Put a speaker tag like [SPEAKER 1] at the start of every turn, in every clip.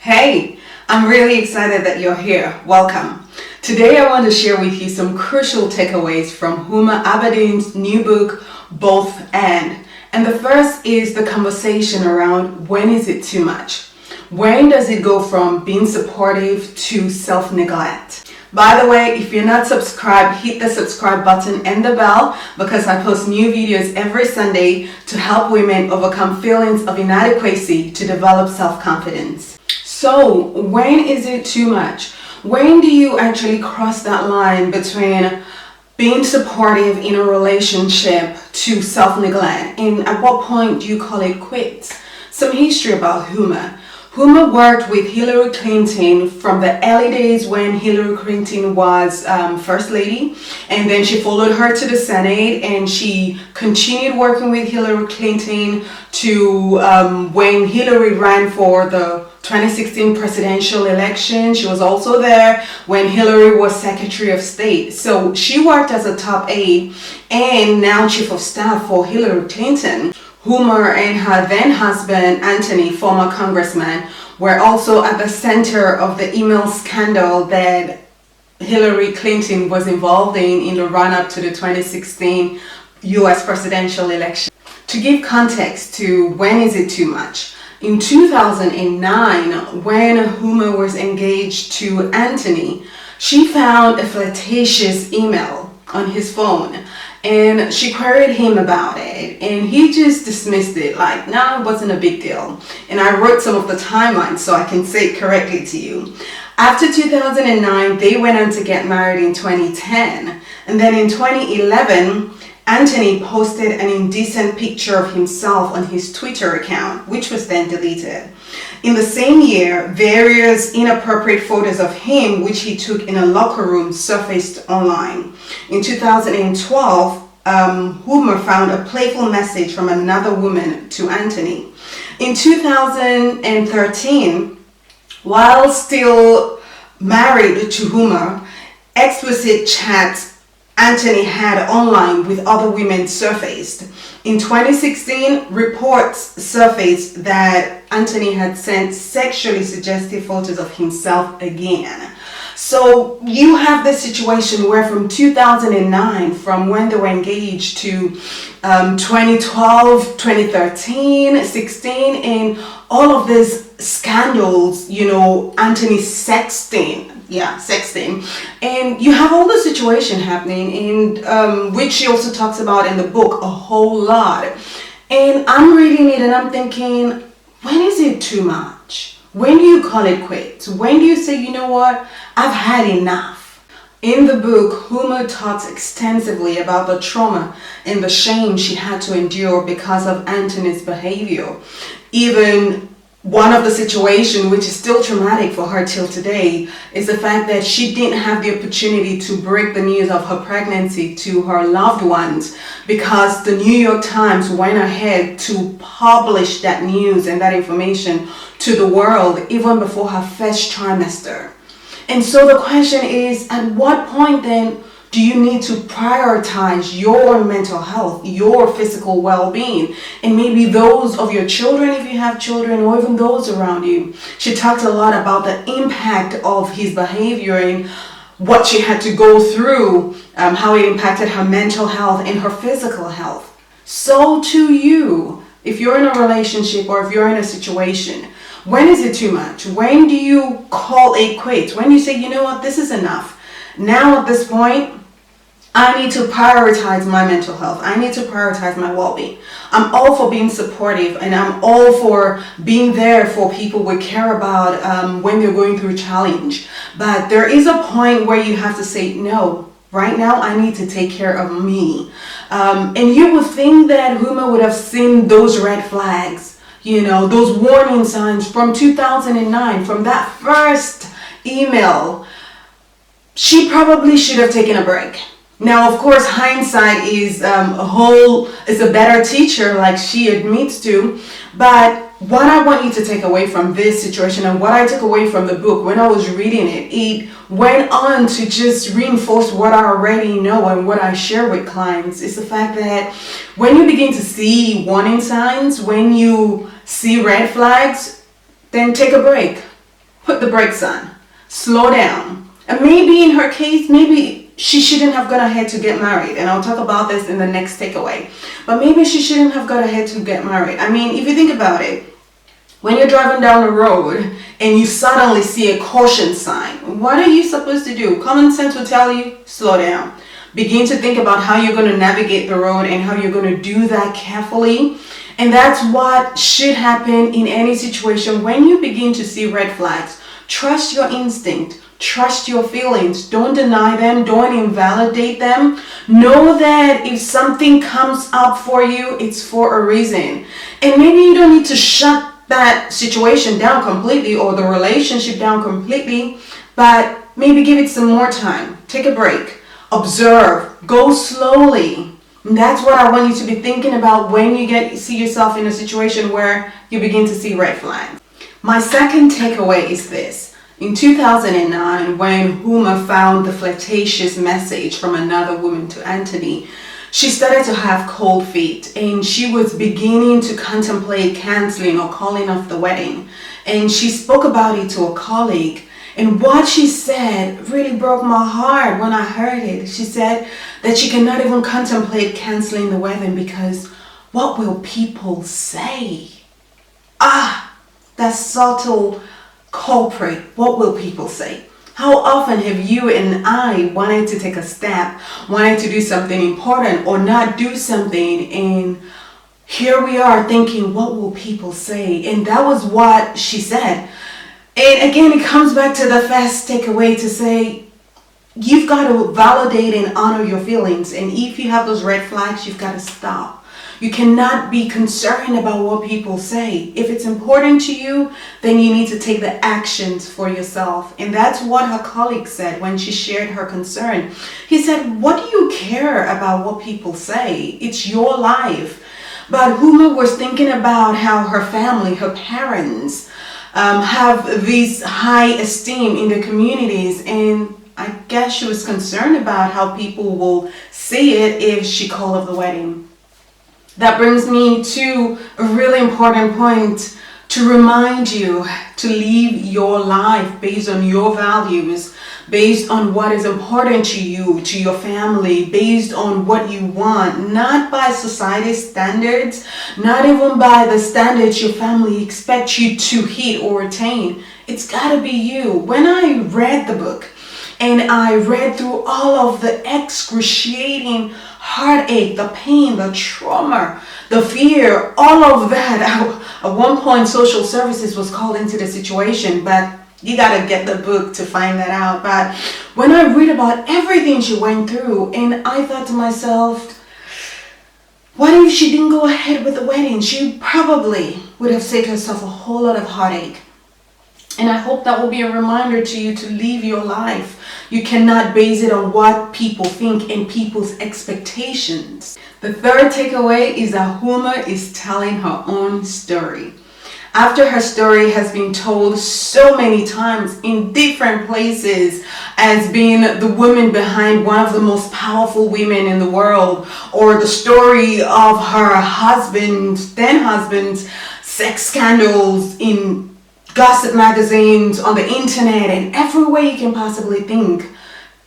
[SPEAKER 1] Hey, I'm really excited that you're here. Welcome. Today I want to share with you some crucial takeaways from Huma Abedin's new book, Both and. And the first is the conversation around when is it too much? When does it go from being supportive to self-neglect? By the way, if you're not subscribed, hit the subscribe button and the bell because I post new videos every Sunday to help women overcome feelings of inadequacy to develop self-confidence. So, when is it too much? When do you actually cross that line between being supportive in a relationship to self-neglect? And at what point do you call it quits? Some history about Huma. Huma worked with Hillary Clinton from the early days when Hillary Clinton was First Lady, and then she followed her to the Senate, and she continued working with Hillary Clinton to when Hillary ran for the 2016 presidential election. She was also there when Hillary was Secretary of State. So she worked as a top aide and now Chief of Staff for Hillary Clinton. Huma and her then husband, Anthony, former congressman, were also at the center of the email scandal that Hillary Clinton was involved in the run-up to the 2016 US presidential election. To give context to when is it too much, in 2009, when Huma was engaged to Anthony, she found a flirtatious email on his phone. And she queried him about it, and he just dismissed it like, no, it wasn't a big deal. And I wrote some of the timelines so I can say it correctly to you. After 2009, they went on to get married in 2010. And then in 2011, Anthony posted an indecent picture of himself on his Twitter account, which was then deleted. In the same year, various inappropriate photos of him, which he took in a locker room, surfaced online. In 2012, Huma found a playful message from another woman to Anthony. In 2013, while still married to Huma, explicit chats Anthony had online with other women surfaced. In 2016, reports surfaced that Anthony had sent sexually suggestive photos of himself again. So you have this situation where from 2009, from when they were engaged, to 2012, 2013, 16, and all of these scandals, Anthony sexting, and you have all the situation happening, in which she also talks about in the book a whole lot. And I'm reading it and I'm thinking, when is it too much? When do you call it quits? When do you say, you know what, I've had enough? In the book, Huma talks extensively about the trauma and the shame she had to endure because of Anthony's behavior. Even one of the situations, which is still traumatic for her till today, is the fact that she didn't have the opportunity to break the news of her pregnancy to her loved ones because the New York Times went ahead to publish that news and that information to the world even before her first trimester. And so the question is, at what point then do you need to prioritize your mental health, your physical well-being, and maybe those of your children if you have children, or even those around you? She talked a lot about the impact of his behavior and what she had to go through, how it impacted her mental health and her physical health. So to you, if you're in a relationship or if you're in a situation, when is it too much? When do you call it quits? When you say, you know what, this is enough. Now at this point, I need to prioritize my mental health. I need to prioritize my well-being. I'm all for being supportive, and I'm all for being there for people we care about when they're going through a challenge. But there is a point where you have to say, no, right now I need to take care of me. And you would think that Huma would have seen those red flags, those warning signs from 2009, from that first email. She probably should have taken a break. Now, of course, hindsight is a better teacher, like she admits to. But what I want you to take away from this situation, and what I took away from the book when I was reading it, it went on to just reinforce what I already know and what I share with clients, is the fact that when you begin to see warning signs, when you see red flags, then take a break. put the brakes on, slow down. And maybe in her case, maybe she shouldn't have gone ahead to get married. And I'll talk about this in the next takeaway. But maybe she shouldn't have gone ahead to get married. I mean, if you think about it, when you're driving down the road and you suddenly see a caution sign, what are you supposed to do? Common sense will tell you, slow down. Begin to think about how you're going to navigate the road and how you're going to do that carefully. And that's what should happen in any situation. When you begin to see red flags, trust your instinct. Trust your feelings. Don't deny them. Don't invalidate them. Know that if something comes up for you, it's for a reason. And maybe you don't need to shut that situation down completely or the relationship down completely, but maybe give it some more time. Take a break. Observe. Go slowly. And that's what I want you to be thinking about when you see yourself in a situation where you begin to see red flags. My second takeaway is this. In 2009, when Huma found the flirtatious message from another woman to Anthony, she started to have cold feet and she was beginning to contemplate canceling or calling off the wedding. And she spoke about it to a colleague. And what she said really broke my heart when I heard it. She said that she cannot even contemplate canceling the wedding because what will people say? That subtle culprit. What will people say? How often have you and I wanted to take a step, wanted to do something important or not do something, and here we are thinking, what will people say? And that was what she said. And again, it comes back to the first takeaway to say, you've got to validate and honor your feelings. And if you have those red flags, you've got to stop. You cannot be concerned about what people say. If it's important to you, then you need to take the actions for yourself. And that's what her colleague said when she shared her concern. He said, what do you care about what people say? It's your life. But Huma was thinking about how her family, her parents, have this high esteem in their communities, and I guess she was concerned about how people will see it if she called off the wedding. That brings me to a really important point to remind you to live your life based on your values, based on what is important to you, to your family, based on what you want, not by society's standards, not even by the standards your family expects you to hit or attain. It's got to be you. When I read the book and I read through all of the excruciating heartache, the pain, the trauma, the fear, all of that. At one point, social services was called into the situation, but you gotta get the book to find that out. But when I read about everything she went through, and I thought to myself, what if she didn't go ahead with the wedding? She probably would have saved herself a whole lot of heartache. And I hope that will be a reminder to you to live your life. You cannot base it on what people think and people's expectations. The third takeaway is that Huma is telling her own story. After her story has been told so many times in different places as being the woman behind one of the most powerful women in the world, or the story of her then husband's sex scandals in gossip magazines, on the internet, and every way you can possibly think.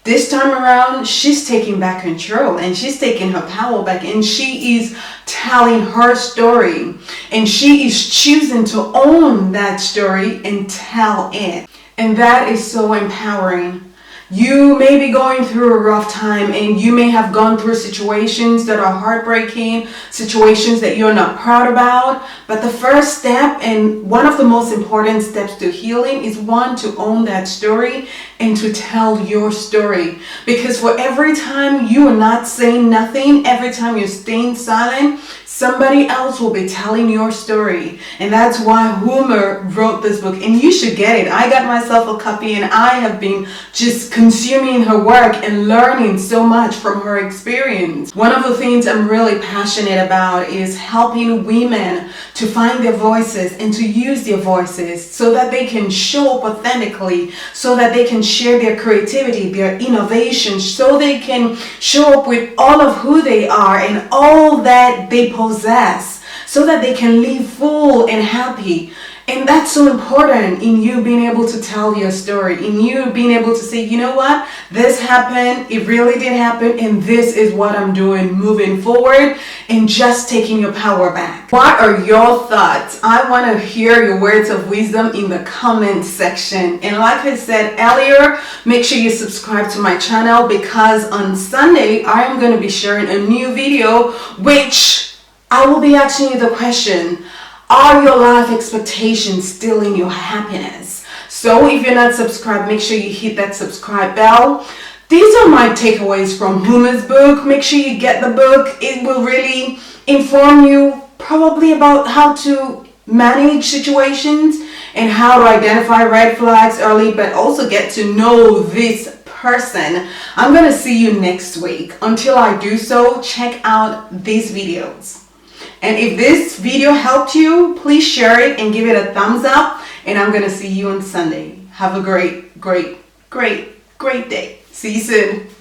[SPEAKER 1] This time around, she's taking back control and she's taking her power back, and she is telling her story, and she is choosing to own that story and tell it. And that is so empowering. You may be going through a rough time, and you may have gone through situations that are heartbreaking, situations that you're not proud about. But the first step, and one of the most important steps to healing, is one, to own that story and to tell your story. Because for every time you are not saying nothing, every time you're staying silent, somebody else will be telling your story. And that's why Huma wrote this book, and you should get it. I got myself a copy, and I have been just consuming her work and learning so much from her experience. One of the things I'm really passionate about is helping women to find their voices and to use their voices so that they can show up authentically, so that they can share their creativity, their innovation, so they can show up with all of who they are and all that they possess, so that they can live full and happy. And that's so important in you being able to tell your story, in you being able to say, you know what, this happened, it really did happen, and this is what I'm doing moving forward, and just taking your power back. What are your thoughts? I want to hear your words of wisdom in the comment section. And like I said earlier, make sure you subscribe to my channel, because on Sunday I am going to be sharing a new video which I will be asking you the question, are your life expectations still in your happiness? So if you're not subscribed, make sure you hit that subscribe bell. These are my takeaways from Huma's book. Make sure you get the book. It will really inform you probably about how to manage situations and how to identify red flags early, but also get to know this person. I'm going to see you next week. Until I do so, check out these videos. And if this video helped you, please share it and give it a thumbs up. And I'm going to see you on Sunday. Have a great day. See you soon.